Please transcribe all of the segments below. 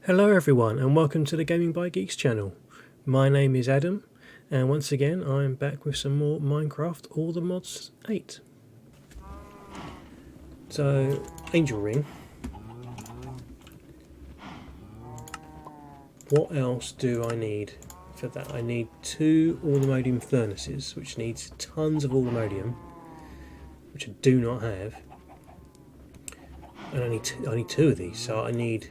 Hello everyone and welcome to the Gaming by Geeks channel. My name is Adam and once again I'm back with some more Minecraft All the Mods 8. So, Angel Ring. What else do I need for that? I need 2 Allthemodium furnaces, which needs tons of Allthemodium, which I do not have. And I need 2 of these, so I need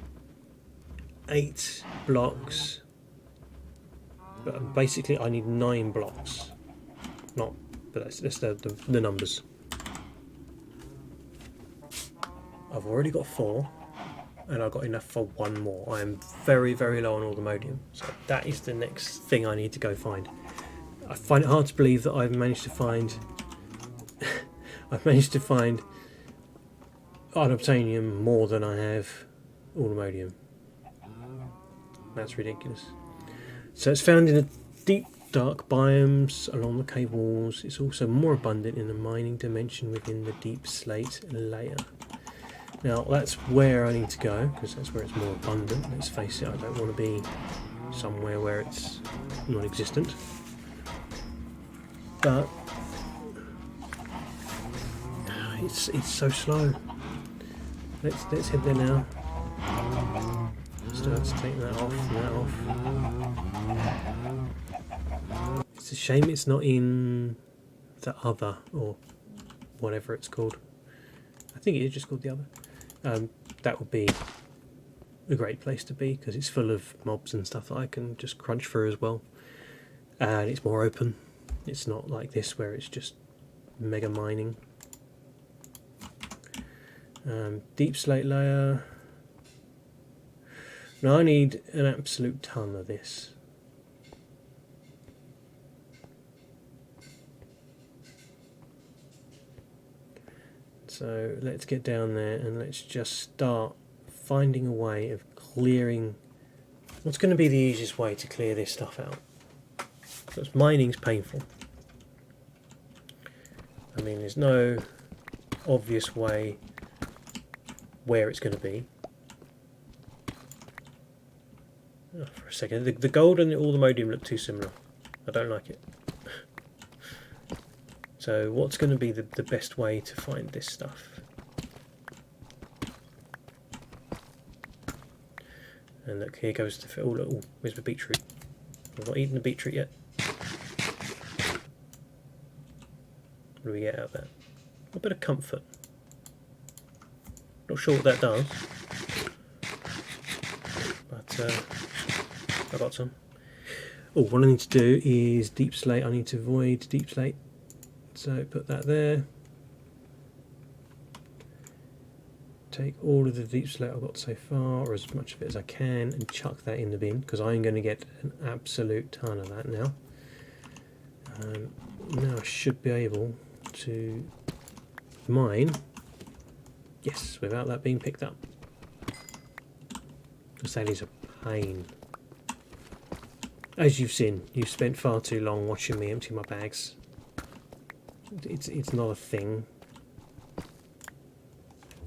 8 blocks, but basically I need 9 blocks. But that's the numbers. I've already got 4, and I've got enough for 1 more. I am very, very low on Allthemodium, so that is the next thing I need to go find. I find it hard to believe that I've managed to find unobtainium more than I have Allthemodium. That's ridiculous. So it's found in the deep dark biomes along the cave walls. It's also more abundant in the mining dimension within the deep slate layer. Now that's where I need to go, because that's where it's more abundant. Let's face it, I don't want to be somewhere where it's non-existent. But it's so slow. Let's head there now. So let's take that off and that off. It's a shame it's not in the other, or whatever it's called. I think it is just called the other. That would be a great place to be, because it's full of mobs and stuff that I can just crunch through as well. And it's more open. It's not like this where it's just mega mining. Deep slate layer. Now I need an absolute ton of this. So let's get down there and let's just start finding a way of clearing. What's going to be the easiest way to clear this stuff out? Because mining's painful. I mean, there's no obvious way where it's going to be. Oh, for a second, the gold and the Allthemodium look too similar. I don't like it. So what's going to be the best way to find this stuff? And look, here goes the... Oh, look, where's the beetroot? I've not eaten the beetroot yet. What do we get out of that? A bit of comfort. Not sure what that does. But I got some. Oh, what I need to do is deep slate. I need to void deep slate. So put that there. Take all of the deep slate I've got so far, or as much of it as I can, and chuck that in the bin, because I'm going to get an absolute ton of that now. Now I should be able to mine, yes, without that being picked up. Because that is a pain. As you've seen, you've spent far too long watching me empty my bags. It's not a thing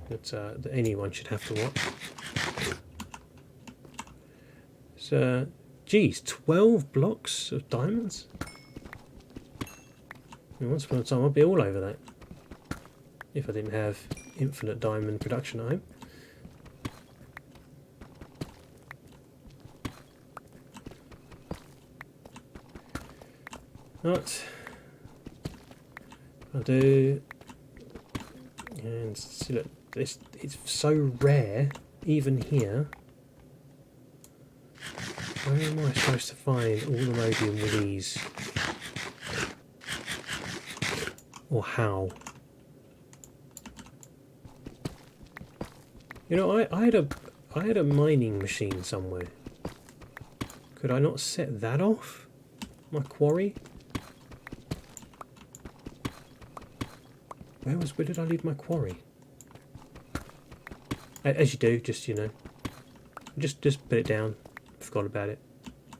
that anyone should have to watch. So, geez, 12 blocks of diamonds? And once upon a time I'd be all over that, if I didn't have infinite diamond production at home. Right. I'll do, and see, look, it's so rare even here. Where am I supposed to find Allthemodium with ease? Or how? You know, I had a mining machine somewhere. Could I not set that off? My quarry? Where did I leave my quarry? As you do, just, you know, just put it down. Forgot about it.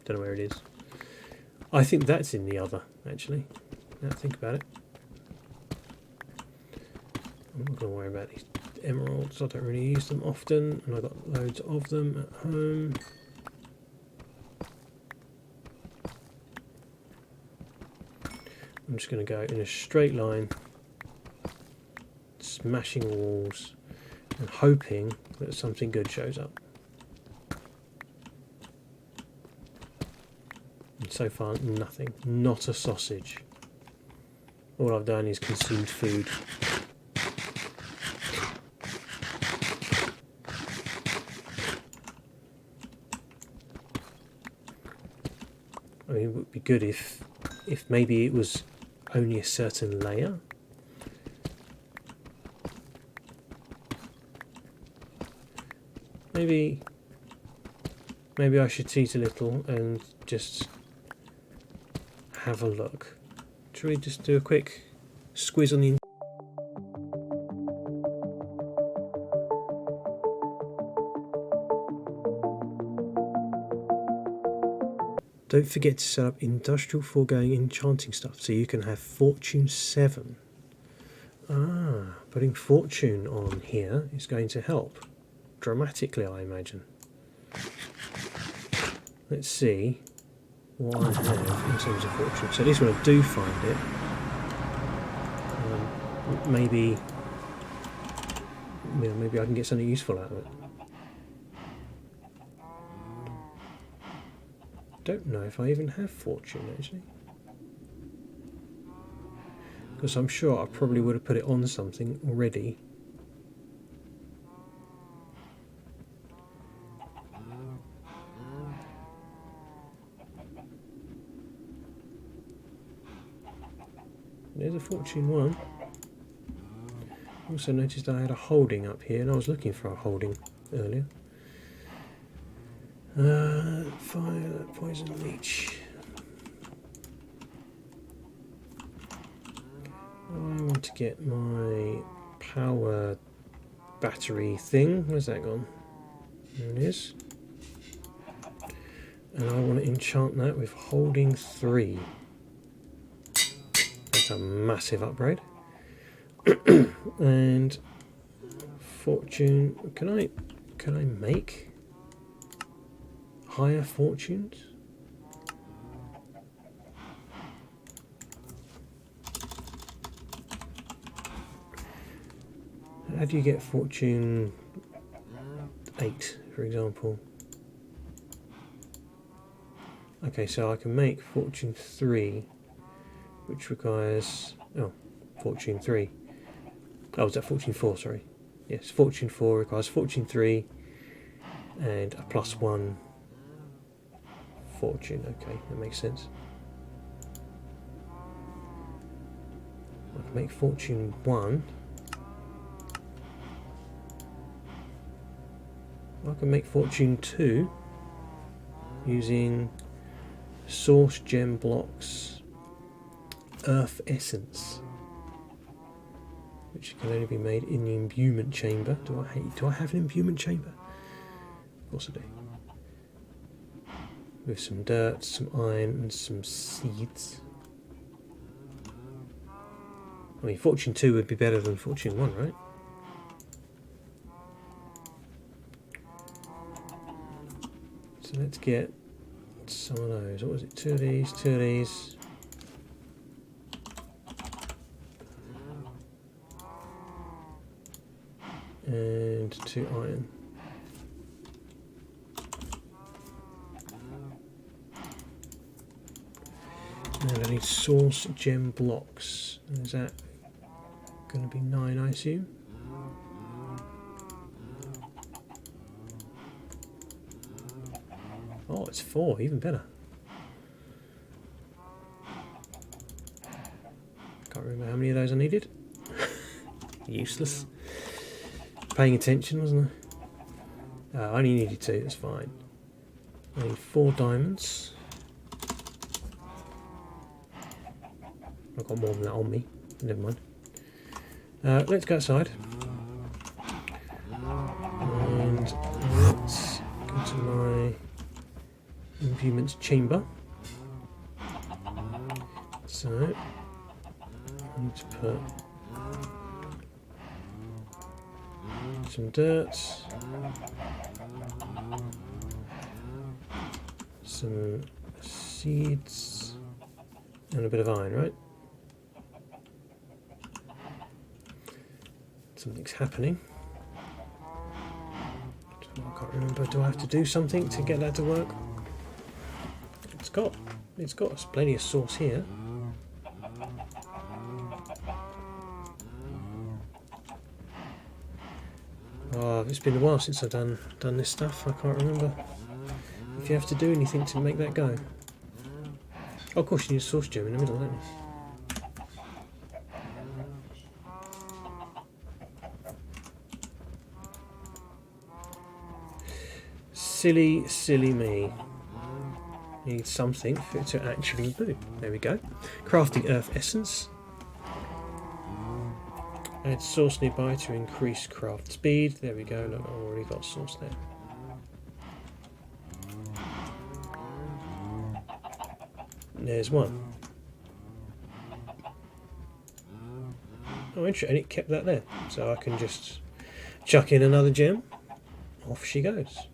Don't know where it is. I think that's in the other, actually. Now think about it. I'm not going to worry about emeralds. I don't really use them often, and I've got loads of them at home. I'm just going to go in a straight line, smashing walls and hoping that something good shows up. And so far, nothing. Not a sausage. All I've done is consumed food. I mean, it would be good if maybe it was only a certain layer. Maybe I should cheat a little and just have a look. Should we just do a quick squiz on the... Don't forget to set up industrial foregoing enchanting stuff so you can have Fortune 7. Putting Fortune on here is going to help dramatically, I imagine. Let's see what I have in terms of Fortune. So at least when I do find it, maybe I can get something useful out of it. Don't know if I even have Fortune actually, because I'm sure I probably would have put it on something already. There's a Fortune 1. Also noticed I had a holding up here, and I was looking for a holding earlier. Fire, poison, leech. I want to get my power battery thing. Where's that gone? There it is. And I want to enchant that with holding 3. That's a massive upgrade. And Fortune. Can I make higher fortunes? How do you get Fortune 8, for example? Okay, so I can make Fortune 3, which requires... oh, Fortune 3. Oh, is that Fortune 4, sorry. Yes, Fortune 4 requires Fortune 3 and a +1 Fortune. Okay, that makes sense. I can make Fortune 1. I can make Fortune 2 using Source Gem Blocks Earth Essence, which can only be made in the imbuement chamber. Do I have an imbuement chamber? Of course I do. With some dirt, some iron and some seeds. I mean, Fortune 2 would be better than Fortune 1, right? So let's get some of those. What was it? 2 of these, 2 of these. And 2 iron. And I need source gem blocks. Is that going to be 9, I assume? Oh, it's 4, even better. Can't remember how many of those I needed. Useless. Paying attention, wasn't I? I only needed 2, that's fine. I need 4 diamonds. I've got more than that on me. Never mind. Let's go outside. And let's go to my implements chamber. So I need to put some dirt, some seeds, and a bit of iron, right? Something's happening. I can't remember, do I have to do something to get that to work? It's got plenty of sauce here. Oh, it's been a while since I've done this stuff. I can't remember if you have to do anything to make that go. Oh, of course you need a sauce gem in the middle, don't you? Silly me. Need something for it to actually do. There we go. Crafting earth essence. Add sauce nearby to increase craft speed. There we go. Look, I've already got sauce there. There's one. Oh, interesting. And it kept that there. So I can just chuck in another gem. Off she goes.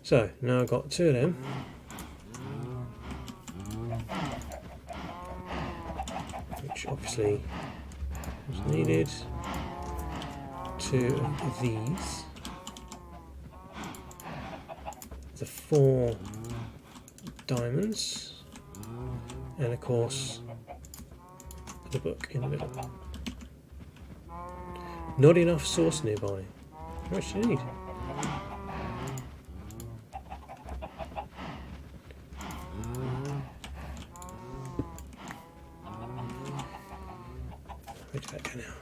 So now I've got two of them. Which obviously was needed. Two of these. The 4 diamonds. And of course the book in the middle. Not enough sauce nearby. How much do you need? Where did that go now?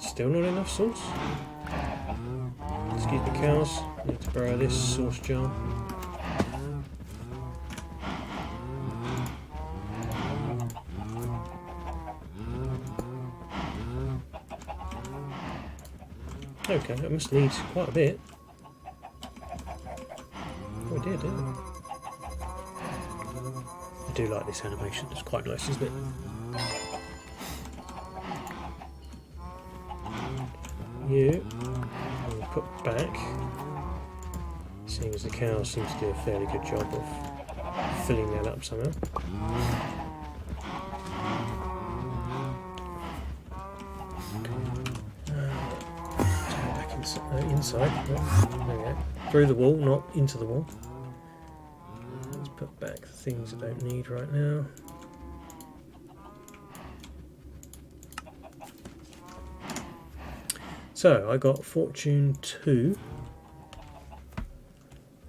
Still not enough sauce? Excuse me, cows. I need to borrow this sauce jar. Okay, that must need quite a bit. Oh, it did, didn't it? I do like this animation, it's quite nice, isn't it? You will put back, seeing as the cows seem to do a fairly good job of filling that up somehow. Inside, oh, there we go. Through the wall, not into the wall. Let's put back the things I don't need right now. So I got Fortune 2.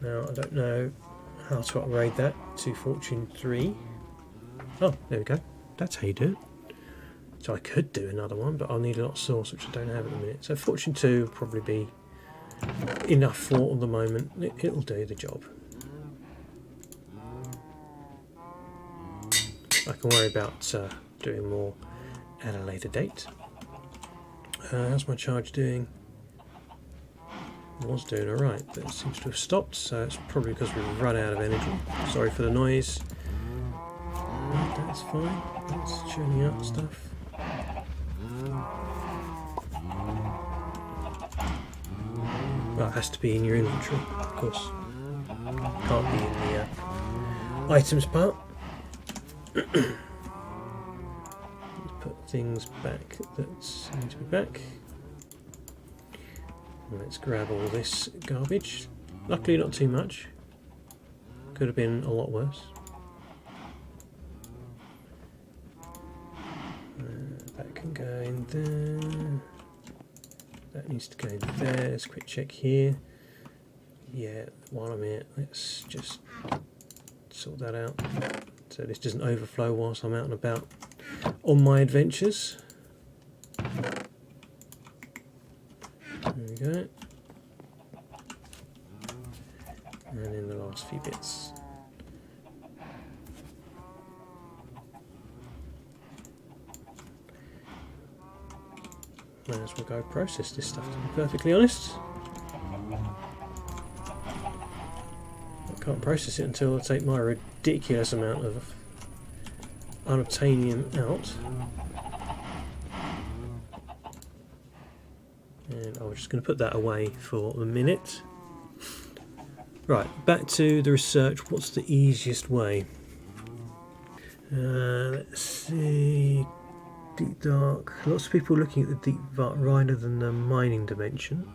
Now I don't know how to upgrade that to Fortune 3. Oh, there we go. That's how you do it. So I could do another one, but I'll need a lot of sauce, which I don't have at the minute. So Fortune 2 will probably be enough for the moment. It'll do the job. I can worry about doing more at a later date. How's my charge doing? It was doing alright, but it seems to have stopped, so it's probably because we've run out of energy. Sorry for the noise. That's fine. That's churning out stuff. Well, it has to be in your inventory, of course. Can't be in the items part. Let's put things back that need to be back. And let's grab all this garbage. Luckily not too much. Could have been a lot worse. That can go in there. That needs to go in there. Let's quick check here. Yeah, while I'm here, let's just sort that out so this doesn't overflow whilst I'm out and about on my adventures. There we go. And then the last few bits. may as well go process this stuff, to be perfectly honest. I can't process it until I take my ridiculous amount of unobtainium out. And I'm just going to put that away for a minute. Right, back to the research. What's the easiest way? Let's see. Deep dark. Lots of people looking at the deep dark rather than the mining dimension.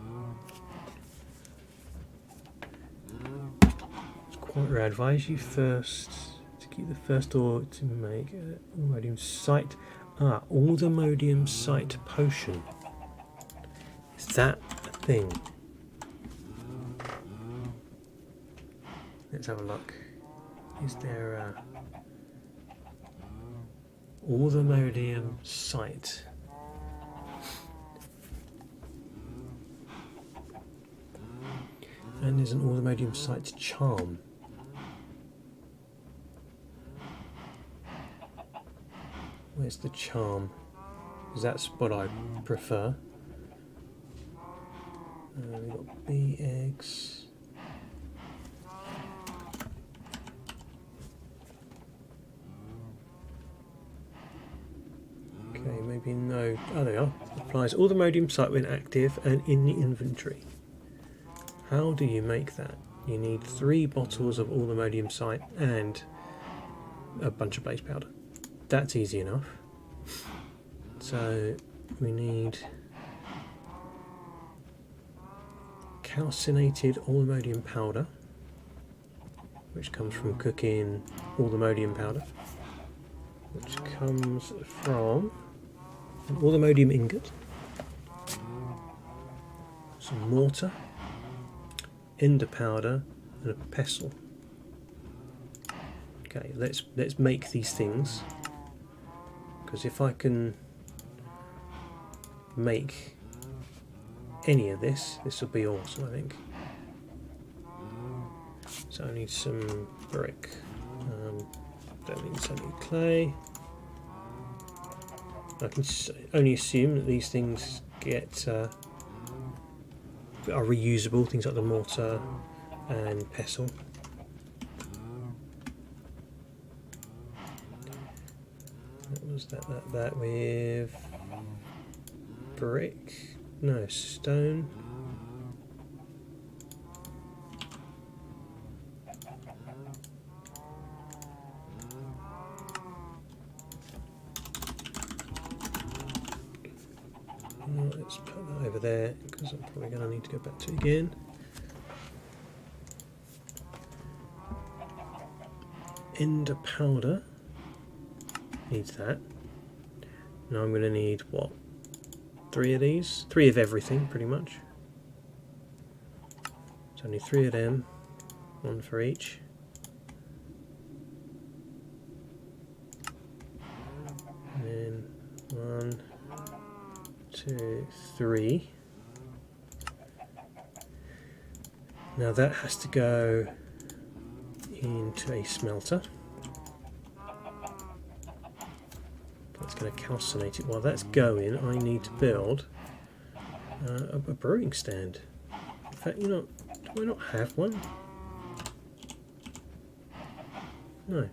It's quite rare. I advise you first to keep the first ore to make Allmodium site. Allmodium site potion. Is that a thing? Let's have a look. Is there a Allmodium site? And there's an Allmodium site charm. Where's the charm? Because that's what I prefer. We've got bee eggs. Okay, maybe no. Oh, there we are. Applies Allmodium site when active and in the inventory. How do you make that? You need 3 bottles of Allmodium site and a bunch of base powder. That's easy enough. So we need calcinated Allmodium powder, which comes from cooking Allmodium powder, which comes from an Allmodium ingot, some mortar, ender powder, and a pestle. Okay, let's make these things, because if I can make any of this will be awesome, I think. So I need some brick. Don't need so many clay. I can only assume that these things are reusable, things like the mortar and pestle. What was that with brick? No, stone. Let's put that over there because I'm probably going to need to go back to it again. Ender powder needs that. Now I'm going to need what? 3 of these? 3 of everything, pretty much. So I need 3 of them, 1 for each. And then 1, 2, 3. Now that has to go into a smelter. That's going to calcinate it. While that's going, I need to build a brewing stand. In fact, you know, do I not have one? No.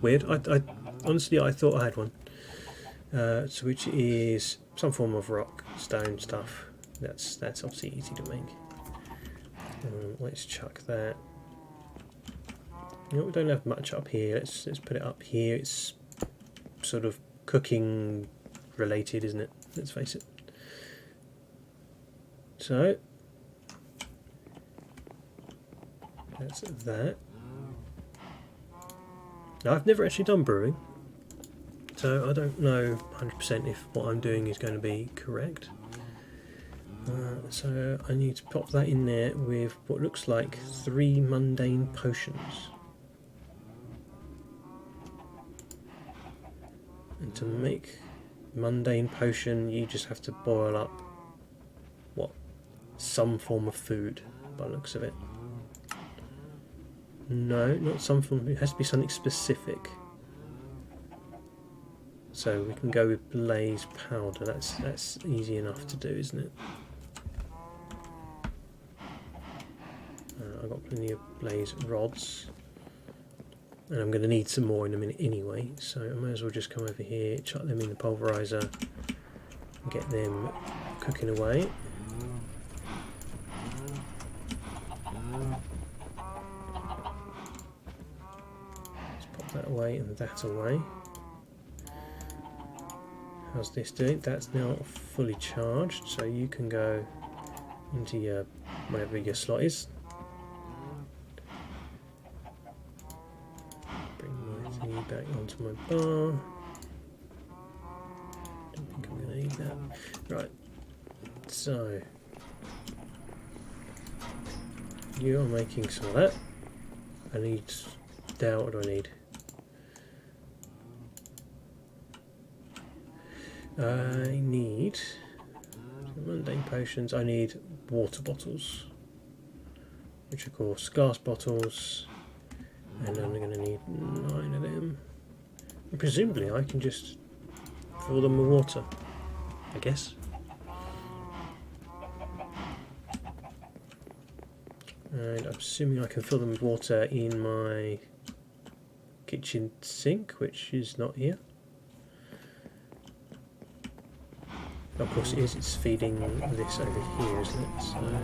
Weird. I honestly, I thought I had one. So which is some form of rock, stone stuff. That's obviously easy to make. Let's chuck that. You know, we don't have much up here. Let's put it up here. It's sort of cooking related, isn't it? Let's face it. So that's that. Now, I've never actually done brewing, so I don't know 100% if what I'm doing is going to be correct. So I need to pop that in there with what looks like 3 mundane potions. And to make mundane potion, you just have to boil up some form of food, by the looks of it. No, not some form. It has to be something specific. So we can go with blaze powder. That's easy enough to do, isn't it? I've got plenty of blaze rods, and I'm going to need some more in a minute anyway, so I may as well just come over here, chuck them in the pulverizer, and get them cooking away. Let's pop that away and that away. How's this doing? That's now fully charged, so you can go into your whatever your slot is. Bring my thingy back onto my bar. Don't think I'm going to need that. Right, so you are making some of that. I need, now what do I need? I need mundane potions. I need water bottles, which of course glass bottles, and I'm going to need 9 of them. And presumably I can just fill them with water, I guess. And I'm assuming I can fill them with water in my kitchen sink, which is not here. Of course it is, it's feeding this over here, isn't it? So there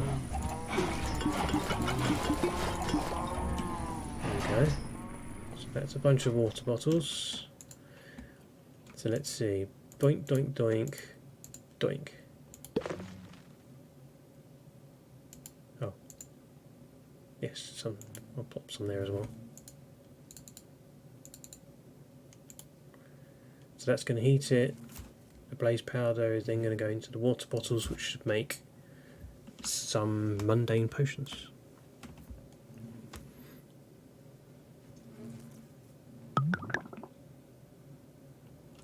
we go. So that's a bunch of water bottles. So let's see. Doink, doink, doink, doink. Oh. Yes, some. I'll pop some there as well. So that's going to heat it. The blaze powder is then going to go into the water bottles, which should make some mundane potions.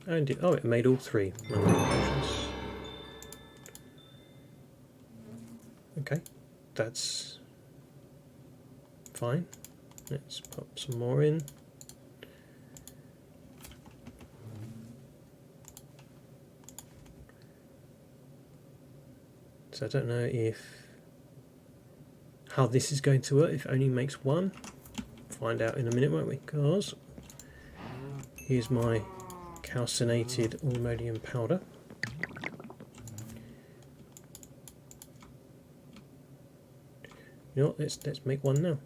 And it made all 3 mundane potions. Okay, that's fine. Let's pop some more in. So I don't know how this is going to work, if it only makes 1. Find out in a minute, won't we? Because here's my calcinated allomodium powder. You know what, let's make 1 now.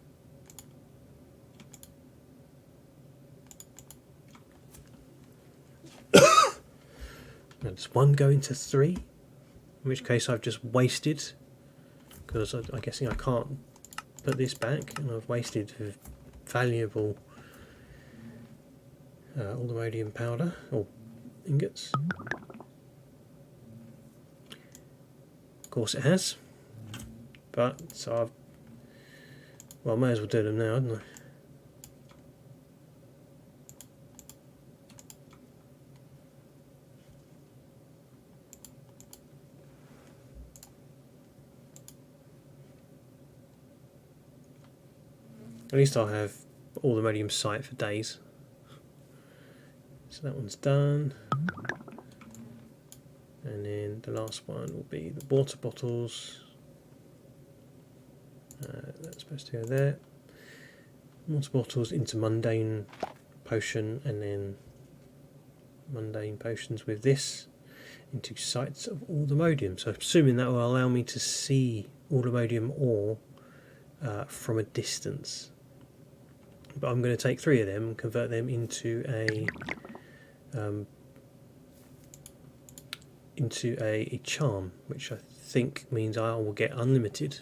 Now does 1 go into 3? In which case I've just wasted, because I'm guessing I can't put this back, and I've wasted valuable allomodium powder, or ingots. Of course it has, but so I may as well do them now, hadn't I? At least I'll have allomodium sight for days. So that one's done. And then the last one will be the water bottles. That's supposed to go there. Water bottles into mundane potion, and then mundane potions with this into sites of allomodium. So assuming that will allow me to see allomodium ore from a distance. But I'm going to take 3 of them and convert them into a charm, which I think means I will get unlimited.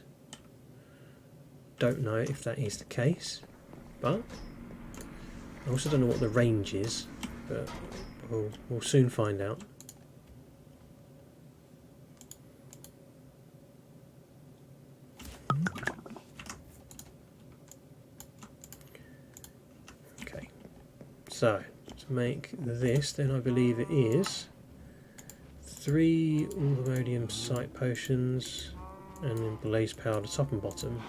Don't know if that is the case, but I also don't know what the range is, but we'll soon find out. So, to make this, then I believe it is 3 allomodium sight potions, and then blaze powder top and bottom,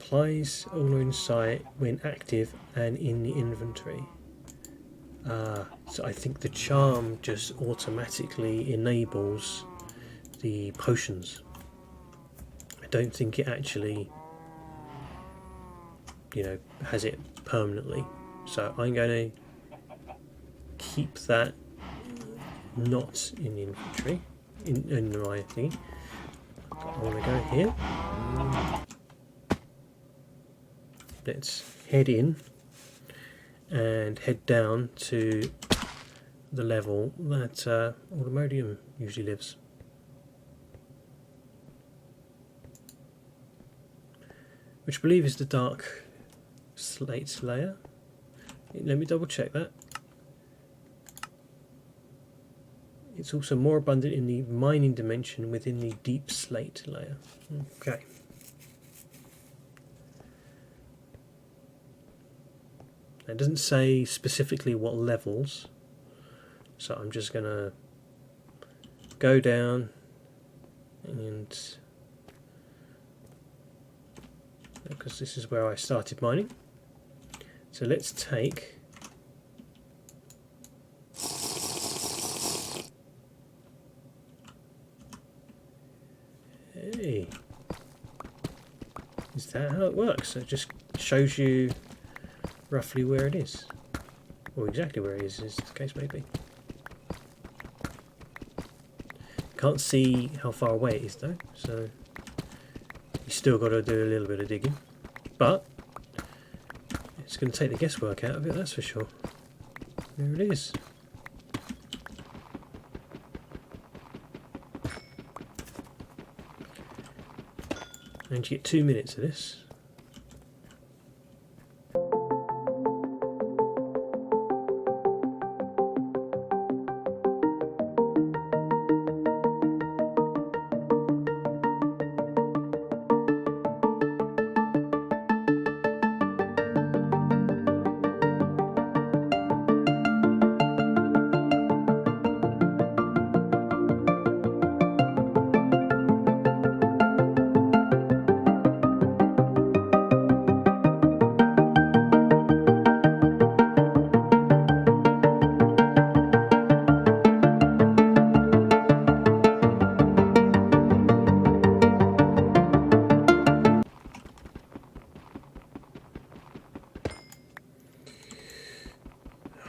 applies all in sight when active and in the inventory. So I think the charm just automatically enables the potions. I don't think it actually, you know, has it permanently. So I'm going to keep that not in the inventory, in my thingy. I want to go here. Let's head in and head down to the level that Automobium usually lives. Which I believe is the dark slate layer. Let me double check that. It's also more abundant in the mining dimension within the deep slate layer. Okay. It doesn't say specifically what levels, so I'm just going to go down and, because this is where I started mining. So let's take hey, is that how it works? So it just shows you roughly where it is, or exactly where it is the case may be. Can't see how far away it is though, so you still got to do a little bit of digging, but it's going to take the guesswork out of it, that's for sure. There it is. And you get 2 minutes of this.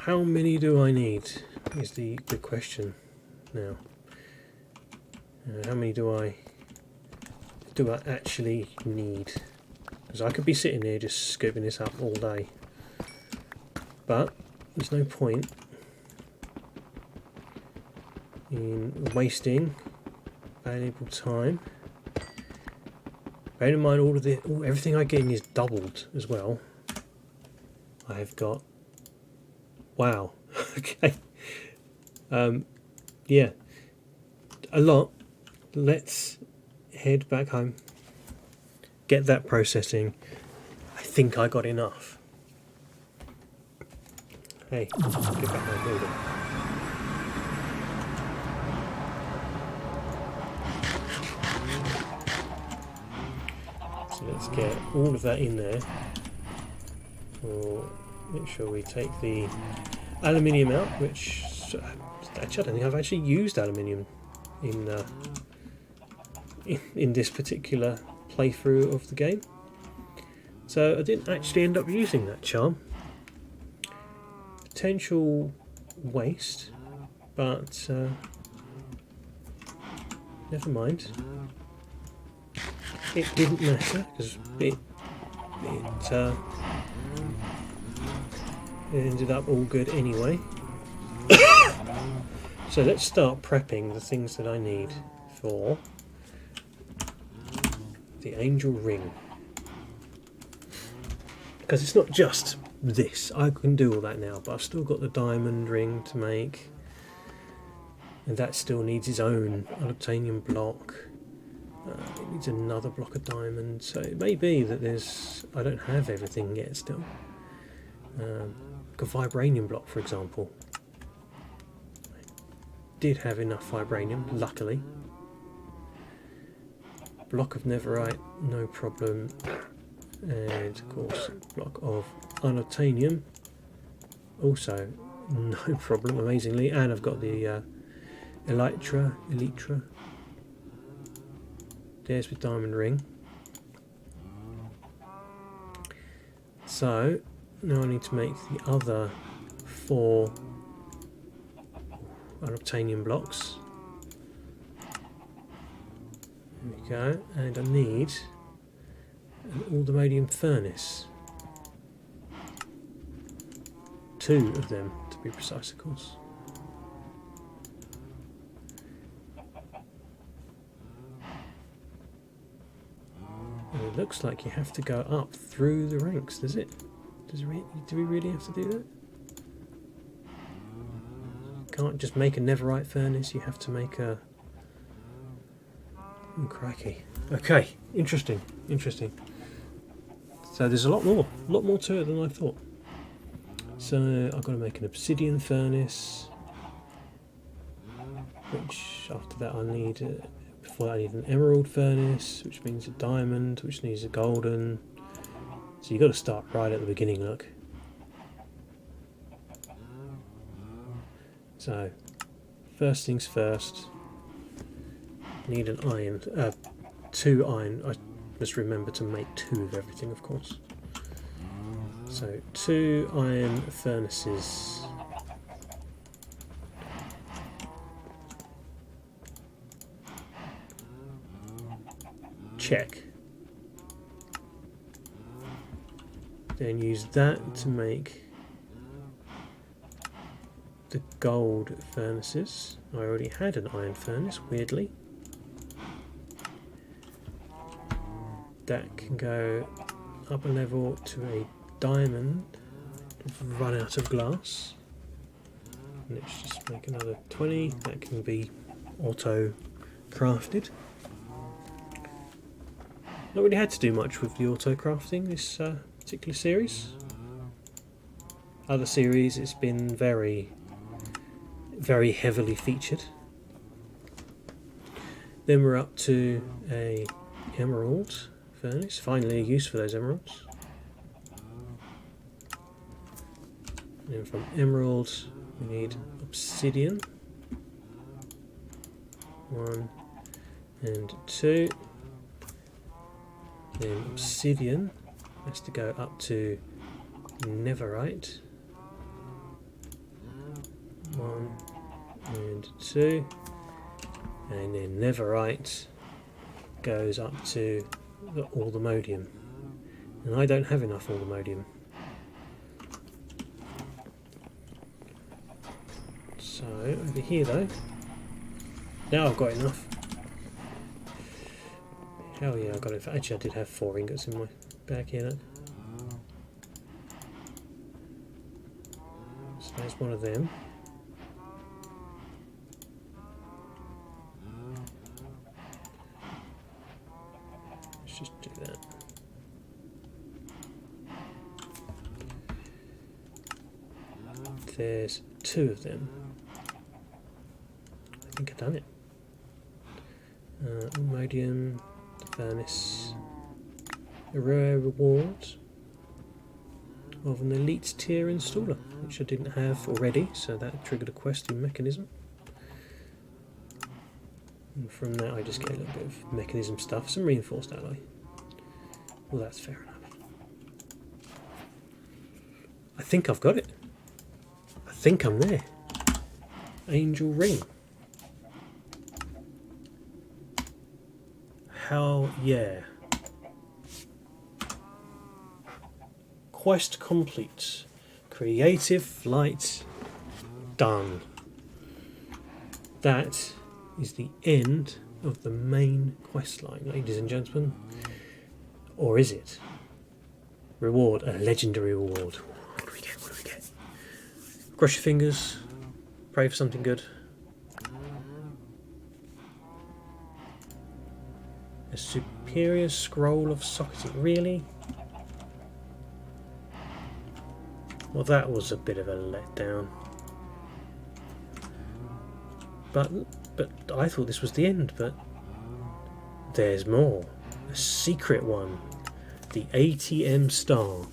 How many do I need is the question now. How many do I actually need? Because I could be sitting here just scooping this up all day, but there's no point in wasting valuable time. Bear in mind everything I get in is doubled as well. I have got, wow, okay, yeah, a lot. Let's head back home, get that processing. I think I got enough. Hey, get back my building. So let's get all of that in there. We'll make sure we take the aluminium out, which actually I don't think I've actually used aluminium in this particular playthrough of the game. So I didn't actually end up using that charm. Potential waste, but never mind. It didn't matter because it ended up all good anyway. So let's start prepping the things that I need for the angel ring, because it's not just this. I can do all that now, but I've still got the diamond ring to make, and that still needs its own unobtainium block. It needs another block of diamond, so it may be that I don't have everything yet still. Like a vibranium block, for example. I did have enough vibranium, luckily. Block of netherite, no problem. and of course a block of unobtainium, also no problem, amazingly, and I've got the elytra. There's with diamond ring. So now I need to make the other 4 unobtainium blocks. There we go, and I need an aldermanium furnace. 2 of them, to be precise, of course. And it looks like you have to go up through the ranks, does it? Do we really have to do that? Can't just make a netherite furnace, you have to make a... Oh, crikey. Okay, interesting. So there's a lot more to it than I thought. So I've got to make an obsidian furnace, which after that I need, before that I need an emerald furnace, which means a diamond, which needs a golden. So you've got to start right at the beginning, look. So, first things first, need an iron, 2 iron. I must remember to make 2 of everything, of course. So 2 iron furnaces. Check. Then use that to make the gold furnaces. I already had an iron furnace, weirdly. That can go up a level to a diamond. Run out of glass. Let's just make another 20. That can be auto crafted. Not really had to do much with the auto crafting this particular series. Other series it's been very heavily featured. Then we're up to a emerald furnace. Finally a use for those emeralds. And from emeralds we need obsidian. 1 and 2. Then obsidian has to go up to netherite. 1 and 2. And then netherite goes up to the aldermanium. And I don't have enough aldermanium. So over here though, now I've got enough. Hell yeah, I got it. Actually, I did have 4 ingots in my bag here. Then. So there's one of them. Let's just do that. There's 2 of them. I think I've done it. Aldermanium furnace. A rare reward of an elite tier installer, which I didn't have already, so that triggered a questing mechanism. And from that I just get a little bit of mechanism stuff, some reinforced alloy. Well, that's fair enough. I think I've got it. I think I'm there. Angel ring. Hell yeah. Quest complete. Creative flight done. That is the end of the main quest line, ladies and gentlemen. Or is it? Reward, a legendary reward. What do we get? What do we get? Cross your fingers. Pray for something good. A superior scroll of socketing. Really? Well, that was a bit of a letdown. But I thought this was the end, but there's more. A secret one. the ATM star.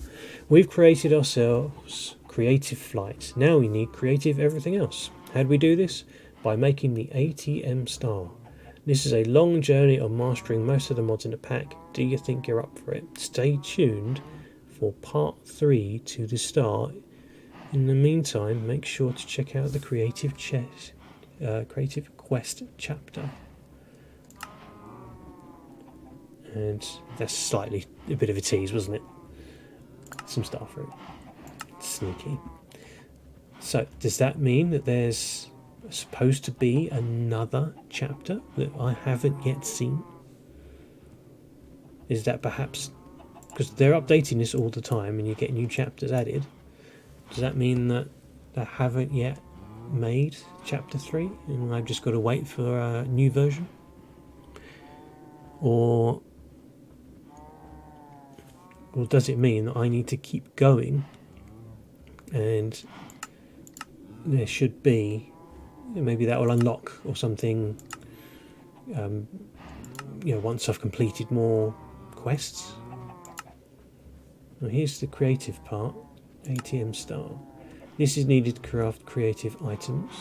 We've created ourselves creative flight. Now we need creative everything else. How do we do this? By making the ATM star. This is a long journey on mastering most of the mods in the pack. Do you think you're up for it? Stay tuned for part 3 to the star. In the meantime, make sure to check out the creative quest chapter. And that's slightly a bit of a tease, wasn't it? Some star fruit. Sneaky. So, does that mean that there's supposed to be another chapter that I haven't yet seen? Is that perhaps because they're updating this all the time and you get new chapters added? Does that mean that they haven't yet made chapter 3 and I've just got to wait for a new version? Or does it mean that I need to keep going and there should be, maybe that will unlock or something, once I've completed more quests? Now here's the creative part, ATM star. This is needed to craft creative items,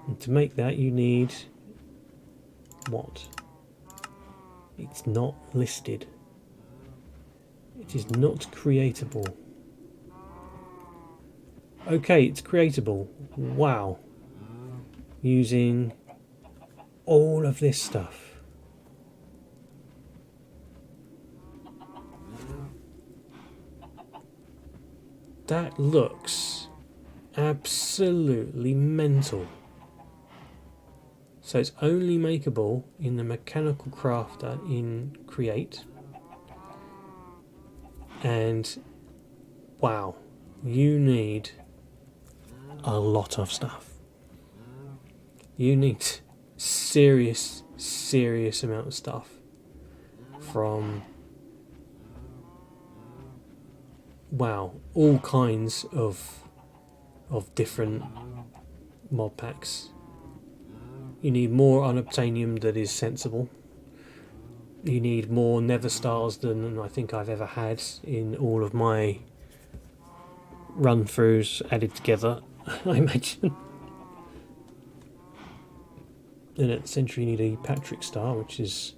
and to make that you need what? It's not listed. It is not creatable. Okay, it's creatable. Wow. Using all of this stuff. That looks absolutely mental. So it's only makeable in the mechanical crafter in Create. And wow, you need a lot of stuff. You need serious amount of stuff from, wow, all kinds of different mod packs. You need more unobtainium that is sensible. You need more nether stars than I think I've ever had in all of my run-throughs added together, I imagine. And at the centre you need a Patrick star, which is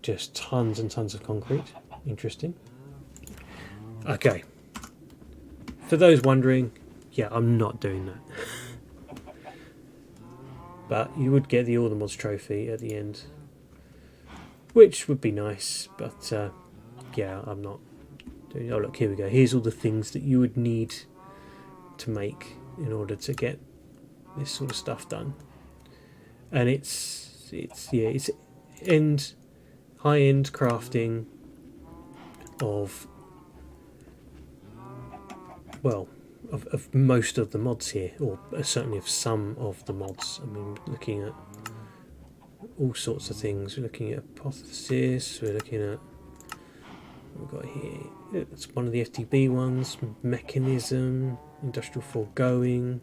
just tons and tons of concrete. Interesting. Okay. For those wondering, yeah, I'm not doing that. But you would get the All the Mods trophy at the end, which would be nice, but yeah, I'm not doing. Oh look, here we go. Here's all the things that you would need to make in order to get this sort of stuff done. And it's high-end crafting of, well, of most of the mods here, or certainly of some of the mods. I mean, looking at all sorts of things. We're looking at hypothesis, we're looking at what we've got here. It's one of the FTB ones, mechanism, industrial foregoing,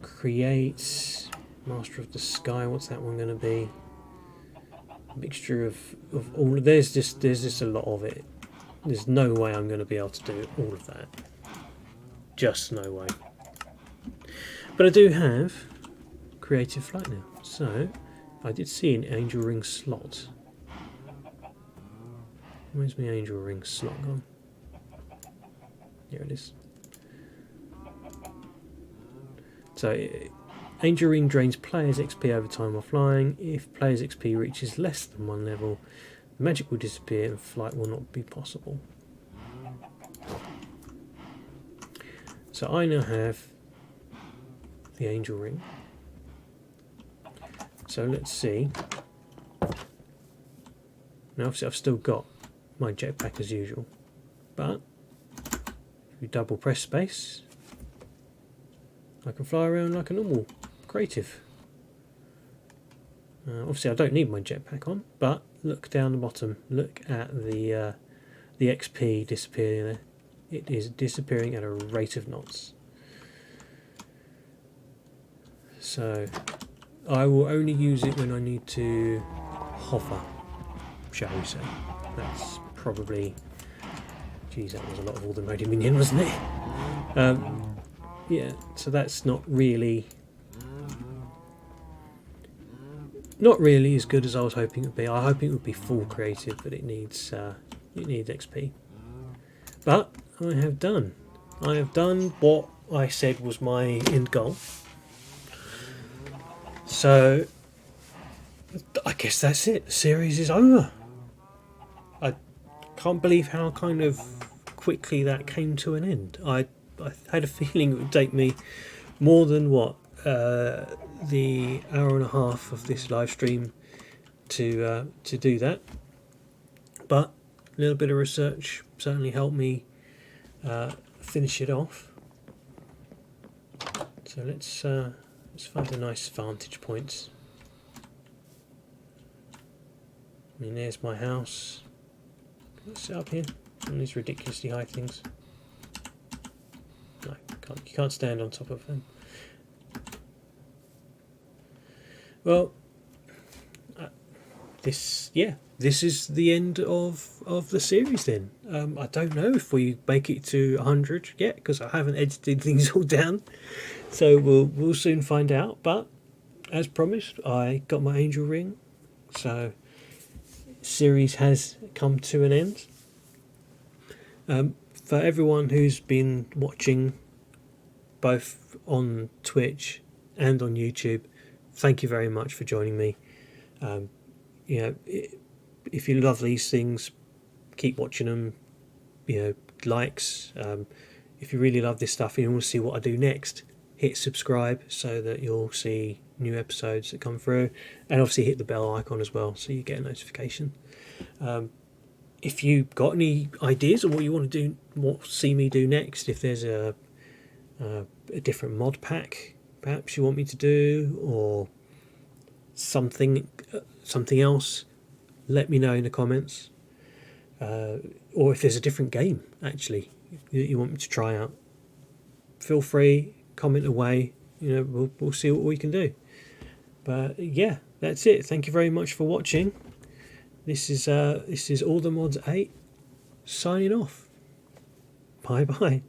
create, master of the sky, what's that one going to be? A mixture of all. There's just a lot of it. There's no way I'm going to be able to do all of that. Just no way. But I do have creative flight now. So I did see an angel ring slot. Where's my angel ring slot gone? Here it is. So angel ring drains players' XP over time while flying. If players' XP reaches less than one level, the magic will disappear and flight will not be possible. So I now have the angel ring. So let's see. Now obviously I've still got my jetpack as usual, but if you double press space, I can fly around like a normal creative. Obviously I don't need my jetpack on, but look down the bottom, look at the XP disappearing there. It is disappearing at a rate of knots. So I will only use it when I need to hover. show. So that's probably, geez, that was a lot of All-the Mighty Minion, wasn't it? Yeah, so that's not really as good as I was hoping it would be. I was hoping it would be full creative, but it needs XP. But I have done what I said was my end goal. So I guess that's it. The series is over. I can't believe how kind of quickly that came to an end. I had a feeling it would take me more than the hour and a half of this live stream to do that, but a little bit of research certainly helped me finish it off. So let's find a nice vantage point. I mean, there's my house. Let's sit up here on these ridiculously high things. No, you can't stand on top of them. Well, this is the end of the series then. I don't know if we make it to 100 yet, because I haven't edited things all down, so we'll soon find out. But as promised, I got my angel ring, so series has come to an end. For everyone who's been watching both on Twitch and on YouTube, thank you very much for joining me. If you love these things, keep watching them. Likes. If you really love this stuff and you want to see what I do next, hit subscribe so that you'll see new episodes that come through, and obviously hit the bell icon as well so you get a notification. If you've got any ideas of what you want to do, see me do next, if there's a different mod pack perhaps you want me to do, or something else, let me know in the comments. Or if there's a different game actually you want me to try out, feel free, comment away. We'll see what we can do. But yeah, that's it. Thank you very much for watching. This is All the Mods 8 signing off. Bye bye.